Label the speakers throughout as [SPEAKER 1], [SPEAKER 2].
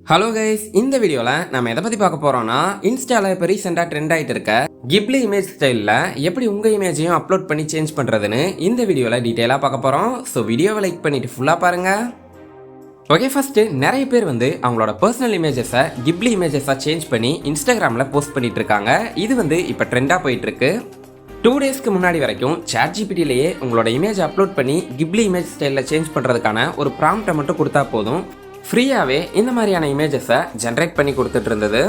[SPEAKER 1] Hello guys, இந்த வீடியோவில் நம்ம எதை பற்றி பார்க்க போகிறோம்னா இன்ஸ்டாவில் இப்போ ரீசெண்டாக ட்ரெண்ட் ஆகிட்டு இருக்க கிப்லி இமேஜ் ஸ்டைலில் எப்படி உங்கள் இமேஜையும் அப்லோட் பண்ணி சேஞ்ச் பண்ணுறதுன்னு இந்த வீடியோவில் டீட்டெயிலாக பார்க்க போகிறோம். ஸோ வீடியோவை லைக் பண்ணிவிட்டு ஃபுல்லாக பாருங்கள். ஓகே, ஃபஸ்ட்டு நிறைய பேர் அவங்களோட பர்சனல் இமேஜஸை கிப்லி இமேஜஸாக சேஞ்ச் பண்ணி இன்ஸ்டாகிராமில் போஸ்ட் பண்ணிட்டு இருக்காங்க. இது இப்போ ட்ரெண்டாக போயிட்டுருக்கு. 2 டேஸ்க்கு முன்னாடி வரைக்கும் ChatGPTலேயே உங்களோட இமேஜ் அப்லோட் பண்ணி கிப்லி இமேஜ் ஸ்டைலில் சேஞ்ச் பண்ணுறதுக்கான ஒரு ப்ராம்ப்டை மட்டும் கொடுத்தா போதும், ஃப்ரீயாகவே இந்த மாதிரியான இமேஜஸை ஜென்ரேட் பண்ணி கொடுத்துட்டு இருந்தது.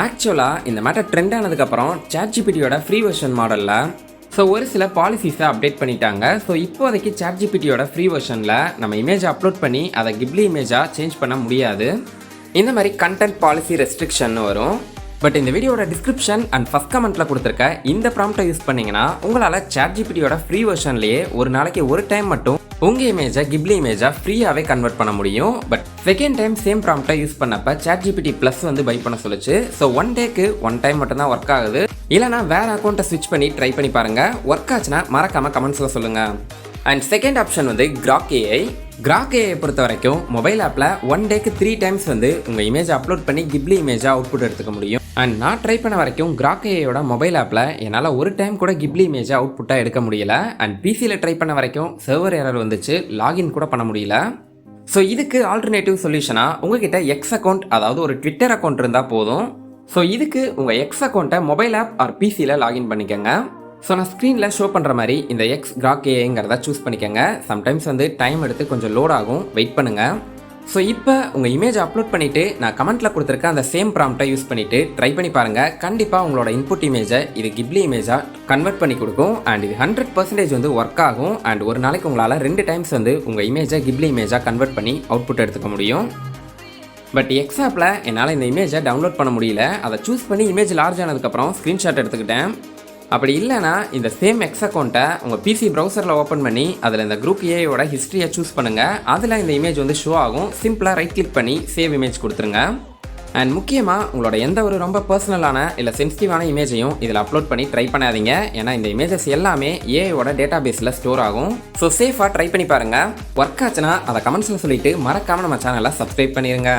[SPEAKER 1] ஆக்சுவலாக இந்த மேட்டர் ட்ரெண்ட் ஆனதுக்கப்புறம் ChatGPTயோட ஃப்ரீ வெர்ஷன் மாடலில் ஒரு சில பாலிசிஸை அப்டேட் பண்ணிட்டாங்க. ஸோ இப்போதைக்கு ChatGPTயோட ஃப்ரீ வெர்ஷனில் நம்ம இமேஜை அப்லோட் பண்ணி அதை கிப்லி இமேஜாக சேஞ்ச் பண்ண முடியாது. இந்த மாதிரி கண்டென்ட் பாலிசி ரெஸ்ட்ரிக்ஷன் வரும். பட் இந்த வீடியோட டிஸ்கிரிப்ஷன் அண்ட் ஃபர்ஸ்ட் கமெண்ட்டில் கொடுத்துருக்க இந்த ப்ராம்ப்டை யூஸ் பண்ணிங்கன்னா உங்களால் ChatGPTயோட ஃப்ரீ வெர்ஷன்லேயே ஒரு நாளைக்கு ஒரு டைம் மட்டும் உங்கள் இமேஜை கிப்லி இமேஜாக ஃப்ரீயாகவே கன்வெர்ட் பண்ண முடியும். பட் செகண்ட் டைம் சேம் ப்ராம்ப்டை யூஸ் பண்ணப்போ ChatGPT ப்ளஸ் பை பண்ண சொல்லுச்சு. ஸோ 1 டேக்கு 1 டைம் மட்டும்தான் ஒர்க் ஆகுது. இல்லைனா வேறு அக்கௌண்ட்டை ஸ்விட்ச் பண்ணி ட்ரை பண்ணி பாருங்கள். ஒர்க் ஆச்சுன்னா மறக்காமல் கமெண்ட்ஸில் சொல்லுங்கள். And second option Grok AI. Grok AI பொறுத்த வரைக்கும் மொபைல் ஆப்பில் 1 டேக்கு 3 டைம்ஸ் உங்கள் இமேஜை அப்லோட் பண்ணி கிப்லி இமேஜாக அவுட்புட் எடுத்துக்க முடியும். அண்ட் நான் ட்ரை பண்ண வரைக்கும் Grok AIயோட மொபைல் ஆப்பில் என்னால் ஒரு டைம் கூட கிப்லி இமேஜை அவுட்புட்டாக எடுக்க முடியல. அண்ட் பிசியில் ட்ரை பண்ண வரைக்கும் சர்வர் எரர் வந்துச்சு, லாகின் கூட பண்ண முடியல. ஸோ இதுக்கு ஆல்டர்னேட்டிவ் சொல்யூஷனாக உங்ககிட்ட எக்ஸ் அக்கௌண்ட், அதாவது ஒரு ட்விட்டர் அக்கௌண்ட் இருந்தால் போதும். ஸோ இதுக்கு உங்கள் எக்ஸ் அக்கௌண்ட்டை மொபைல் ஆப் ஆர் பிசியில் லாகின் பண்ணிக்கோங்க. ஸோ நான் ஸ்க்ரீனில் ஷோ பண்ணுற மாதிரி இந்த எக்ஸ் Grok AIங்கிறத சூஸ் பண்ணிக்கோங்க. சம்டைம்ஸ் டைம் எடுத்து கொஞ்சம் லோட் ஆகும், வெயிட் பண்ணுங்கள். ஸோ இப்போ உங்கள் இமேஜ் அப்லோட் பண்ணிவிட்டு நான் கமெண்ட்டில் கொடுத்துருக்க அந்த சேம் ப்ராம்ப்டை யூஸ் பண்ணிவிட்டு ட்ரை பண்ணி பாருங்கள். கண்டிப்பாக உங்களோட இன்புட் இமேஜை இது கிப்லி இமேஜாக கன்வெர்ட் பண்ணி கொடுக்கும். அண்ட் இது 100% ஒர்க் ஆகும். அண்ட் ஒரு நாளைக்கு உங்களால் 2 டைம்ஸ் உங்கள் இமேஜை கிப்லி இமேஜாக கன்வெர்ட் பண்ணி அவுட்புட் எடுத்துக்க முடியும். பட் எக்ஸ் ஆப்பில் என்னால் இந்த இமேஜை டவுன்லோட் பண்ண முடியல. அதை சூஸ் பண்ணி இமேஜ் லார்ஜ் ஆனதுக்கப்புறம் ஸ்க்ரீன்ஷாட் எடுத்துக்கிட்டேன். அப்படி இல்லைனா இந்த சேம் எக்ஸ் அக்கௌண்ட்டை உங்கள் பிசி ப்ரௌசரில் ஓப்பன் பண்ணி அதில் இந்த Grok AIயோட ஹிஸ்ட்ரியை சூஸ் பண்ணுங்கள். அதில் இந்த இமேஜ் ஷோ ஆகும். சிம்பிளாக ரைட் கிளிக் பண்ணி சேவ் இமேஜ் கொடுத்துருங்க. அண்ட் முக்கியமாக உங்களோட எந்த ஒரு ரொம்ப பர்சனலான இல்லை சென்சிட்டிவான இமேஜையும் இதில் அப்லோட் பண்ணி ட்ரை பண்ணாதீங்க. ஏன்னா இந்த இமேஜஸ் எல்லாமே ஏஐயோட டேட்டா பேஸில் ஸ்டோர் ஆகும். ஸோ சேஃபாக ட்ரை பண்ணி பாருங்கள். ஒர்க் ஆச்சுன்னா அதை கமெண்ட்ஸில் சொல்லிவிட்டு மறக்காமல் நம்ம சேனலை சப்ஸ்கிரைப் பண்ணிடுங்க.